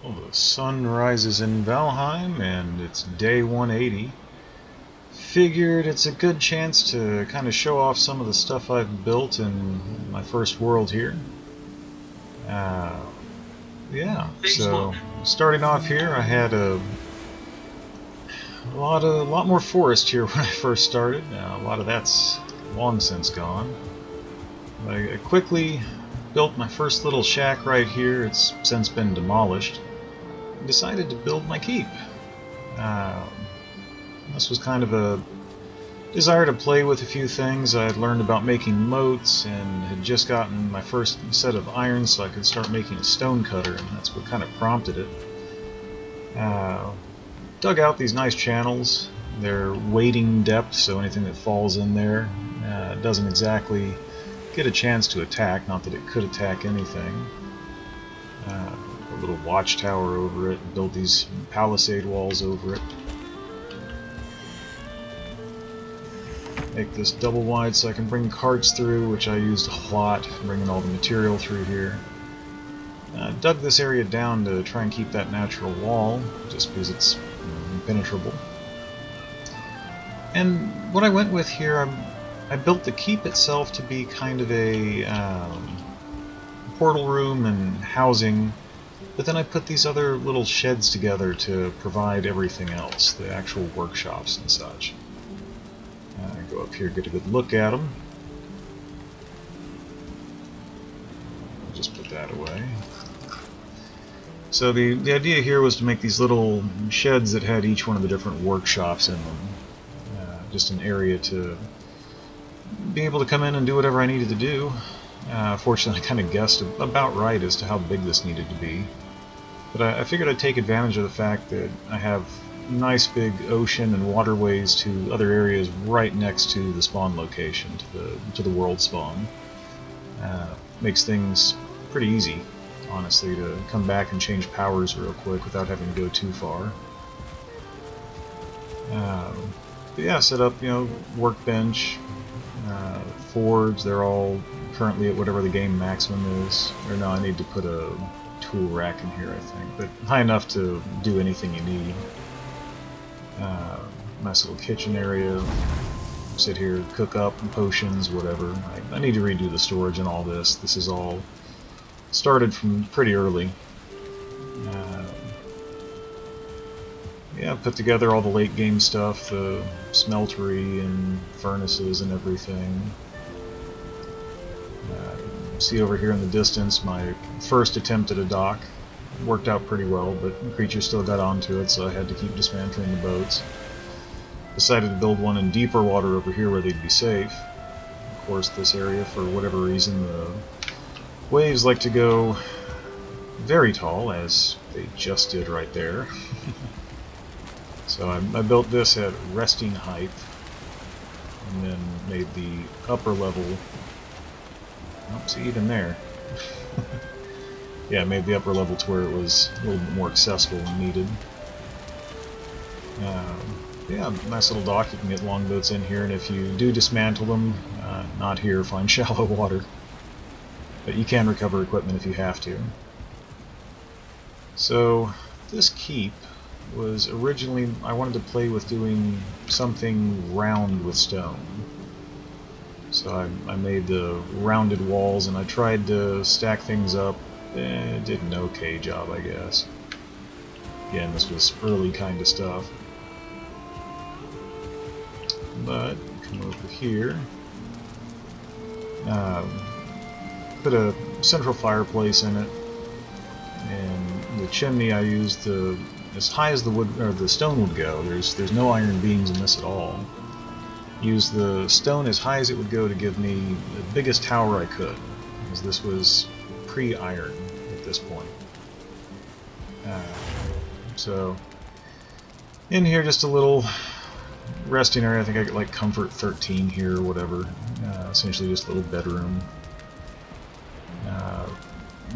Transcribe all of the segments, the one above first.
Well, the sun rises in Valheim, and it's day 180. Figured it's a good chance to kind of show off some of the stuff I've built in my first world here. Uh, yeah, so starting off here, I had a lot more forest here when I first started. A lot of that's long since gone. I quickly built my first little shack right here. It's since been demolished. Decided to build my keep. This was kind of a desire to play with a few things. I had learned about making moats and had just gotten my first set of iron so I could start making a stone cutter, and that's what kind of prompted it. Dug out these nice channels. They're wading depth, so anything that falls in there doesn't exactly get a chance to attack, not that it could attack anything. A little watchtower over it, built these palisade walls over it. Make this double wide so I can bring carts through, which I used a lot, bringing all the material through here. Dug this area down to try and keep that natural wall, just because it's impenetrable. And what I went with here, I built the keep itself to be kind of a portal room and housing, but then I put these other little sheds together to provide everything else, the actual workshops and such. Go up here, get a good look at them. Just put that away. So the idea here was to make these little sheds that had each one of the different workshops in them. Just an area to be able to come in and do whatever I needed to do. Fortunately, I kind of guessed about right as to how big this needed to be. But I figured I'd take advantage of the fact that I have nice big ocean and waterways to other areas right next to the spawn location, to the world spawn. Makes things pretty easy, honestly, to come back and change powers real quick without having to go too far. But yeah, set up, workbench, forge. They're all currently at whatever the game maximum is. Or no, I need to put a tool rack in here, I think, but high enough to do anything you need. Nice little kitchen area. Sit here, cook up potions, whatever. I need to redo the storage and all this. This is all started from pretty early. Yeah, put together all the late game stuff, the smeltery and furnaces and everything. See over here in the distance my first attempt at a dock. Worked out pretty well, but the creature still got onto it, so I had to keep dismantling the boats. Decided to build one in deeper water over here where they'd be safe. Of course, this area, for whatever reason, the waves like to go very tall, as they just did right there. So I built this at resting height, and then made the upper level. Oh, see, even there. Yeah, made the upper level to where it was a little bit more accessible when needed. Yeah, nice little dock. You can get longboats in here, and if you do dismantle them, not here, find shallow water. But you can recover equipment if you have to. So, this keep was originally, I wanted to play with doing something round with stone. So I made the rounded walls, and I tried to stack things up. Did an okay job, I guess. Again, this was early kind of stuff. But, come over here. Put a central fireplace in it, and the chimney I used as high as the wood or the stone would go. There's no iron beams in this at all. Used the stone as high as it would go to give me the biggest tower I could, because this was pre-iron at this point. So in here, just a little resting area. I think I get like comfort 13 here or whatever. Essentially just a little bedroom.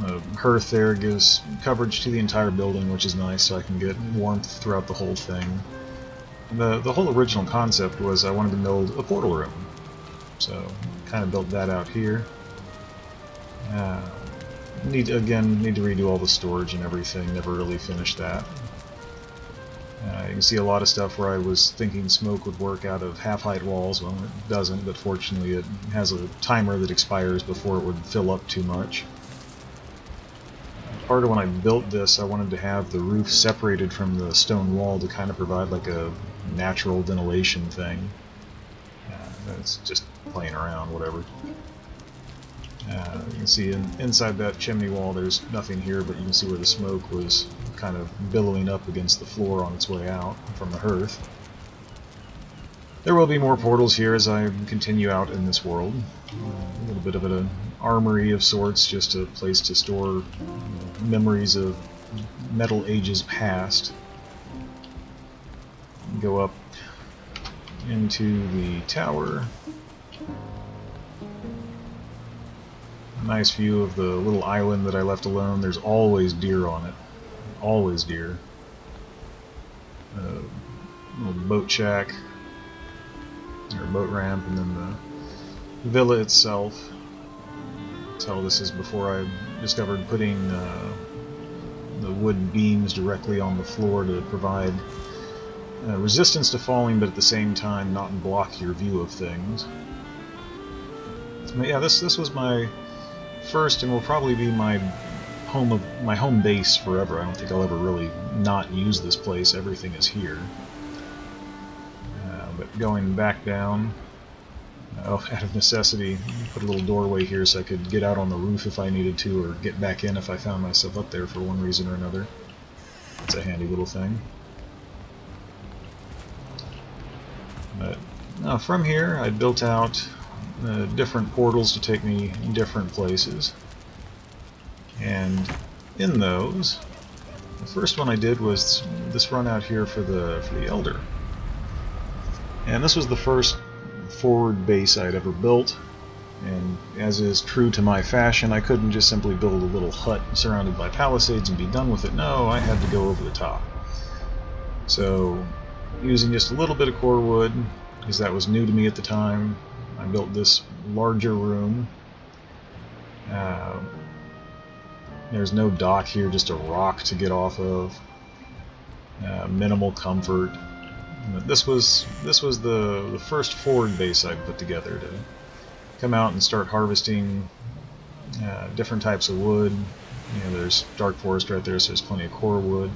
A hearth there gives coverage to the entire building, which is nice, so I can get warmth throughout the whole thing. And the whole original concept was I wanted to build a portal room, so kind of built that out here. need to redo all the storage and everything. Never really finished that. You can see a lot of stuff where I was thinking smoke would work out of half-height walls. Well, it doesn't, but fortunately it has a timer that expires before it would fill up too much. Part of when I built this, I wanted to have the roof separated from the stone wall to kind of provide like a natural ventilation thing. It's just playing around, whatever. You can see inside that chimney wall there's nothing here, but you can see where the smoke was kind of billowing up against the floor on its way out from the hearth. There will be more portals here as I continue out in this world. A little bit of an armory of sorts, just a place to store memories of Metal Ages past. Go up into the tower. Nice view of the little island that I left alone. There's always deer on it. Always deer. Little boat shack, or boat ramp, and then the villa itself. Tell this is before I discovered putting the wood beams directly on the floor to provide resistance to falling, but at the same time not block your view of things. So, yeah, this was my first and will probably be my home base forever. I don't think I'll ever really not use this place. Everything is here. But going back down, out of necessity, put a little doorway here so I could get out on the roof if I needed to, or get back in if I found myself up there for one reason or another. It's a handy little thing. But from here, I built out different portals to take me in different places. And in those, the first one I did was this run out here for the Elder. And this was the first forward base I'd ever built, and as is true to my fashion, I couldn't just simply build a little hut surrounded by palisades and be done with it. No, I had to go over the top. So, using just a little bit of core wood, because that was new to me at the time, I built this larger room. There's no dock here, just a rock to get off of. Minimal comfort. This was the first forward base I put together to come out and start harvesting different types of wood. You know, there's dark forest right there, so there's plenty of core wood.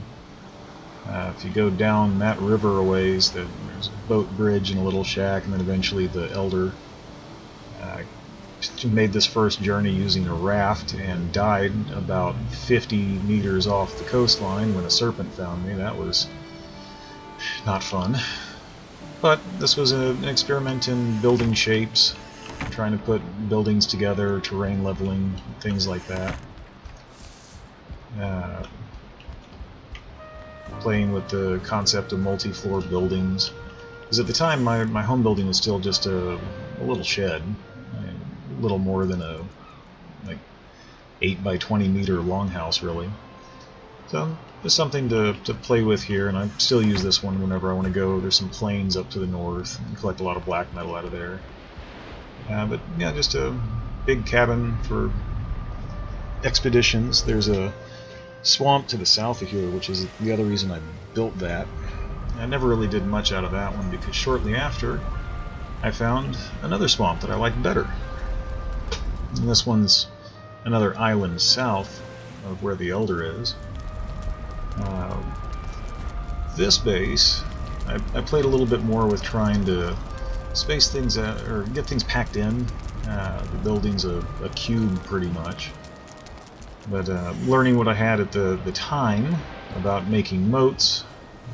If you go down that river a ways, there's a boat bridge and a little shack, and then eventually the Elder. Made this first journey using a raft and died about 50 meters off the coastline when a serpent found me. That was not fun. But this was an experiment in building shapes, trying to put buildings together, terrain leveling, things like that. Playing with the concept of multi-floor buildings. Because at the time my home building was still just a little shed. A little more than a 8 by 20 meter longhouse, really. So just something to play with here, and I still use this one whenever I want to go. There's some plains up to the north, and collect a lot of black metal out of there. But yeah, just a big cabin for expeditions. There's a swamp to the south of here, which is the other reason I built that. I never really did much out of that one, because shortly after I found another swamp that I liked better. And this one's another island south of where the Elder is. This base, I played a little bit more with trying to space things out, or get things packed in. The building's a cube pretty much. But learning what I had at the time about making moats.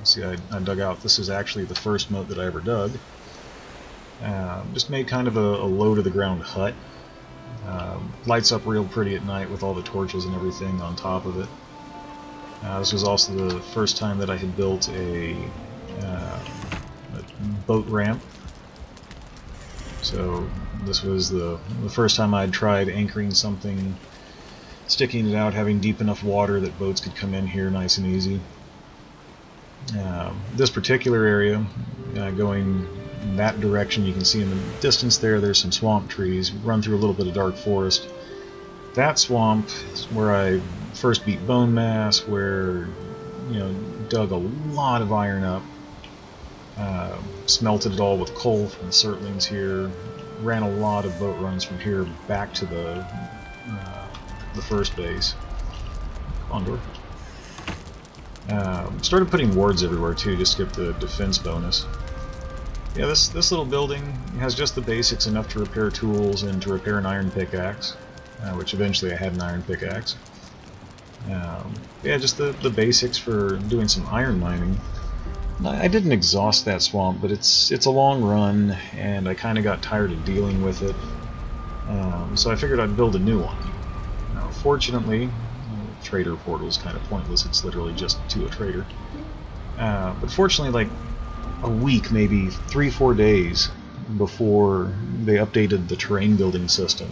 See, I dug out, this is actually the first moat that I ever dug. Just made kind of a low-to-the-ground hut. Lights up real pretty at night with all the torches and everything on top of it. This was also the first time that I had built a boat ramp. So this was the first time I'd tried anchoring something, sticking it out, having deep enough water that boats could come in here nice and easy. This particular area, going in that direction, you can see in the distance there's some swamp trees, run through a little bit of dark forest. that swamp is where I first beat bone mass, where, you know, dug a lot of iron up, smelted it all with coal from the Surtlings here, ran a lot of boat runs from here back to the first base. Condor. Started putting wards everywhere too, just to get the defense bonus. Yeah, this little building has just the basics, enough to repair tools and to repair an iron pickaxe, which eventually I had an iron pickaxe. Yeah, just the basics for doing some iron mining. I didn't exhaust that swamp, but it's a long run, and I kind of got tired of dealing with it, so I figured I'd build a new one. Now, fortunately, trader portal is kind of pointless, it's literally just to a trader. But fortunately, like a week, maybe 3-4 days before they updated the terrain building system,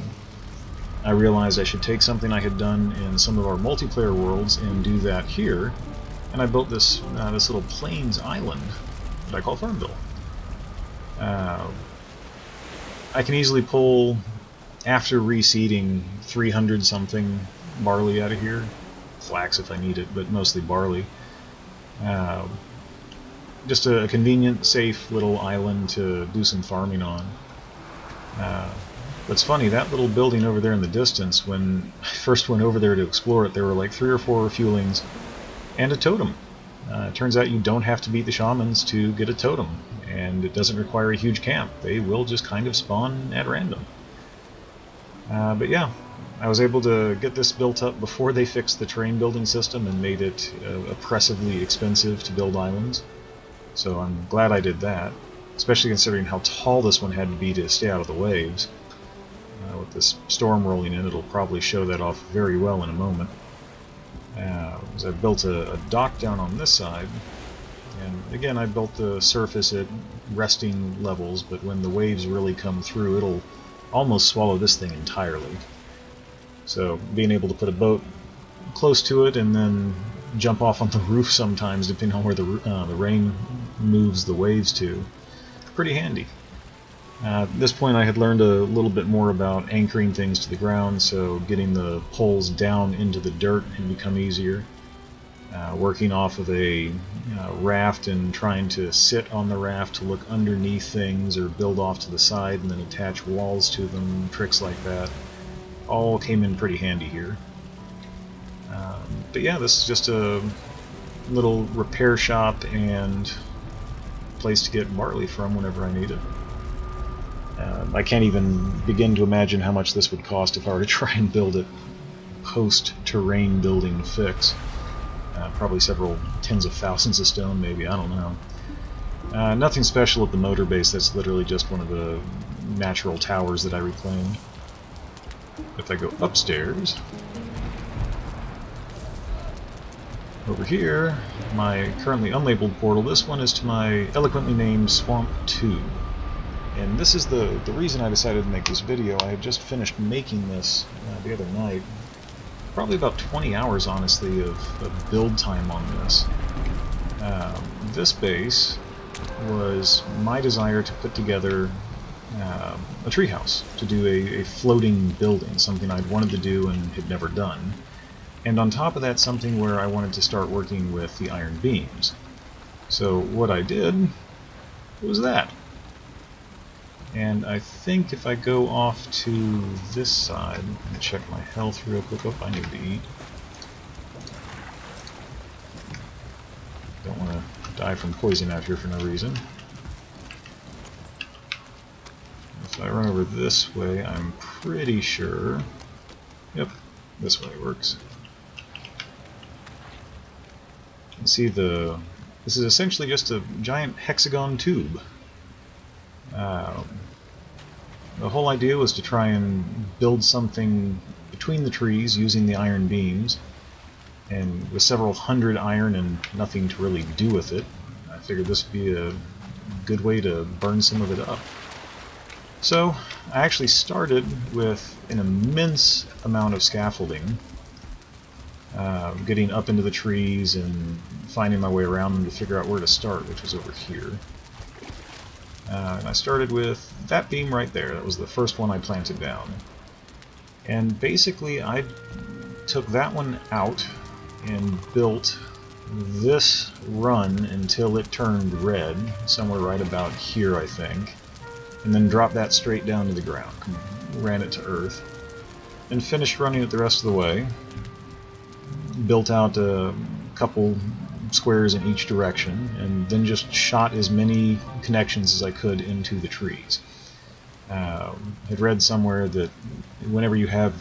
I realized I should take something I had done in some of our multiplayer worlds and do that here, and I built this this little plains island that I call Farmville. I can easily pull, after reseeding, 300 something barley out of here, flax if I need it, but mostly barley. Just a convenient, safe little island to do some farming on. What's funny, that little building over there in the distance, when I first went over there to explore it, there were like 3 or 4 refuelings and a totem. It turns out you don't have to beat the shamans to get a totem, and it doesn't require a huge camp. They will just kind of spawn at random. But yeah, I was able to get this built up before they fixed the terrain building system and made it oppressively expensive to build islands. So I'm glad I did that, especially considering how tall this one had to be to stay out of the waves. With this storm rolling in, it'll probably show that off very well in a moment. I built a dock down on this side, and again I built the surface at resting levels, but when the waves really come through, it'll almost swallow this thing entirely. So being able to put a boat close to it and then jump off on the roof sometimes, depending on where the rain moves the waves to, pretty handy. At this point I had learned a little bit more about anchoring things to the ground, so getting the poles down into the dirt had become easier. Working off of a raft and trying to sit on the raft to look underneath things or build off to the side and then attach walls to them, tricks like that, all came in pretty handy here. But yeah, this is just a little repair shop and place to get barley from whenever I need it. I can't even begin to imagine how much this would cost if I were to try and build it post-terrain building fix. Probably several tens of thousands of stone, maybe, I don't know. Nothing special at the motor base, that's literally just one of the natural towers that I reclaimed. If I go upstairs, over here, my currently unlabeled portal, this one is to my eloquently named Swamp 2. And this is the reason I decided to make this video. I had just finished making this the other night. Probably about 20 hours, honestly, of build time on this. This base was my desire to put together a treehouse, to do a floating building, something I'd wanted to do and had never done. And on top of that, something where I wanted to start working with the iron beams. So what I did was that. And I think if I go off to this side, let me check my health real quick. Oh, I need to eat. Don't want to die from poison out here for no reason. If I run over this way, I'm pretty sure... Yep, this way works. You can see this is essentially just a giant hexagon tube. The whole idea was to try and build something between the trees using the iron beams, and with several hundred iron and nothing to really do with it, I figured this would be a good way to burn some of it up. So I actually started with an immense amount of scaffolding, getting up into the trees and finding my way around them to figure out where to start, which was over here. And I started with that beam right there. That was the first one I planted down. And basically I took that one out and built this run until it turned red, somewhere right about here I think, and then dropped that straight down to the ground, ran it to earth, and finished running it the rest of the way. Built out a couple squares in each direction, and then just shot as many connections as I could into the trees. I'd read somewhere that whenever you have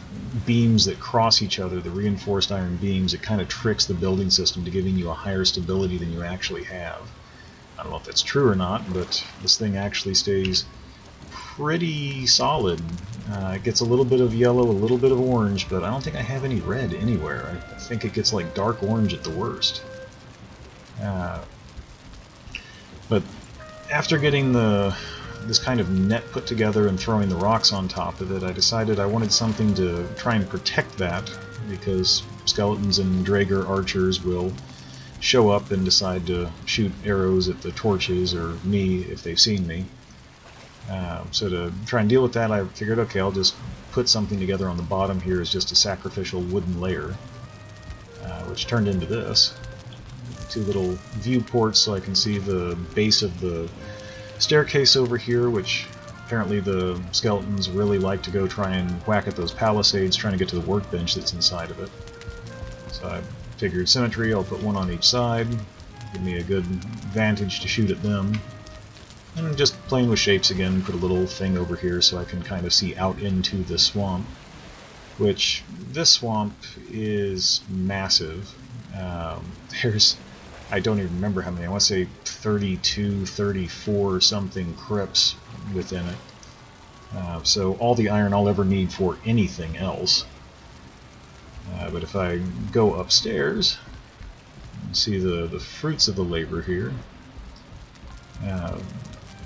beams that cross each other, the reinforced iron beams, it kind of tricks the building system to giving you a higher stability than you actually have. I don't know if that's true or not, but this thing actually stays pretty solid. It gets a little bit of yellow, a little bit of orange, but I don't think I have any red anywhere. I think it gets like dark orange at the worst. But after getting this kind of net put together and throwing the rocks on top of it, I decided I wanted something to try and protect that, because skeletons and Draegr archers will show up and decide to shoot arrows at the torches or me if they've seen me. So to try and deal with that, I figured, okay, I'll just put something together on the bottom here as just a sacrificial wooden layer, which turned into this. Two little viewports so I can see the base of the staircase over here, which apparently the skeletons really like to go try and whack at those palisades, trying to get to the workbench that's inside of it. So I figured symmetry, I'll put one on each side, give me a good vantage to shoot at them. And just playing with shapes again, put a little thing over here so I can kind of see out into the swamp, which this swamp is massive. There's, I don't even remember how many, I want to say 32, 34 something crypts within it. So all the iron I'll ever need for anything else. But if I go upstairs, see the fruits of the labor here.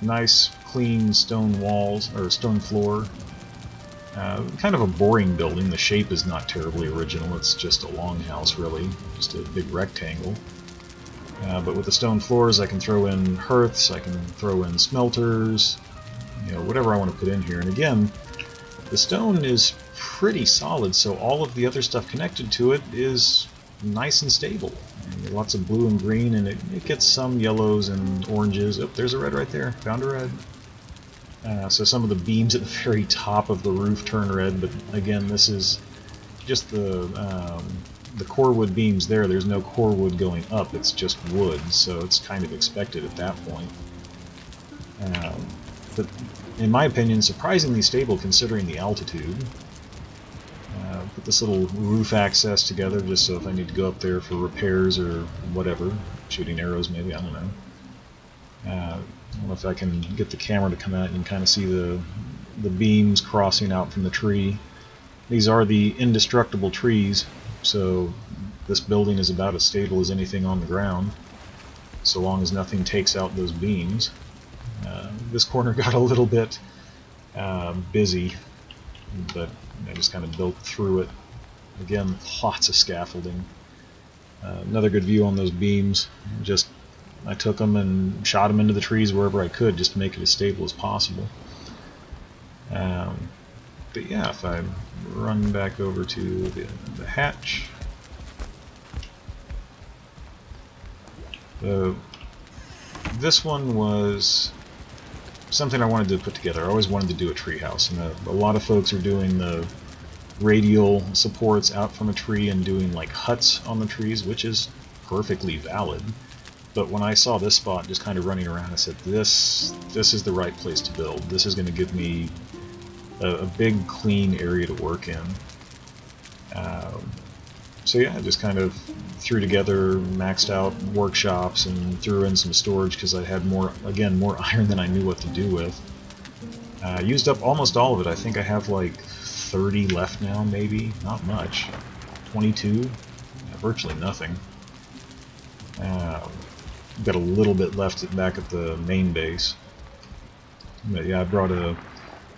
Nice clean stone walls, or stone floor. Kind of a boring building. The shape is not terribly original, it's just a longhouse really, just a big rectangle. But with the stone floors I can throw in hearths, I can throw in smelters, you know, whatever I want to put in here. And again, the stone is pretty solid, so all of the other stuff connected to it is nice and stable. And lots of blue and green, and it gets some yellows and oranges. Oh, there's a red right there. Found a red. So some of the beams at the very top of the roof turn red, but again, this is just the core wood beams there. There's no core wood going up, it's just wood, so it's kind of expected at that point. But in my opinion, surprisingly stable considering the altitude. Put this little roof access together just so if I need to go up there for repairs or whatever, shooting arrows maybe, I don't know. I don't know if I can get the camera to come out and you can kind of see the beams crossing out from the tree. These are the indestructible trees, so this building is about as stable as anything on the ground, so long as nothing takes out those beams. This corner got a little bit busy, but I just kind of built through it. Again, lots of scaffolding. Another good view on those beams. Just I took them and shot them into the trees wherever I could just to make it as stable as possible. But yeah, if I run back over to the hatch, this one was something I wanted to put together. I always wanted to do a treehouse, and a lot of folks are doing the radial supports out from a tree and doing like huts on the trees, which is perfectly valid. But when I saw this spot just kind of running around, I said, this is the right place to build. This is going to give me a big clean area to work in. So yeah, I just kind of threw together maxed out workshops and threw in some storage because I had more iron than I knew what to do with. Used up almost all of it. I think I have like 30 left now, maybe. Not much. 22. Virtually nothing. Got a little bit left back at the main base. But yeah, I brought a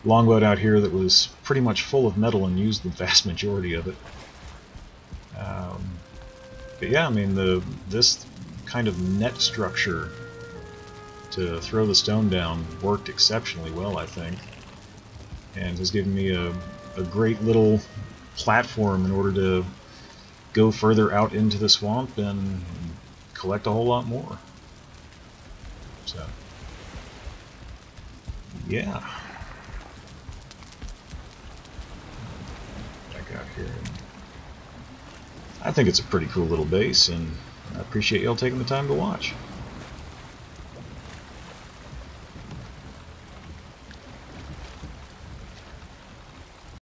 longboat out here that was pretty much full of metal and used the vast majority of it. But yeah, I mean, this kind of net structure to throw the stone down worked exceptionally well, I think, and has given me a a great little platform in order to go further out into the swamp and collect a whole lot more. So, yeah. Back out here. I think it's a pretty cool little base, and I appreciate y'all taking the time to watch.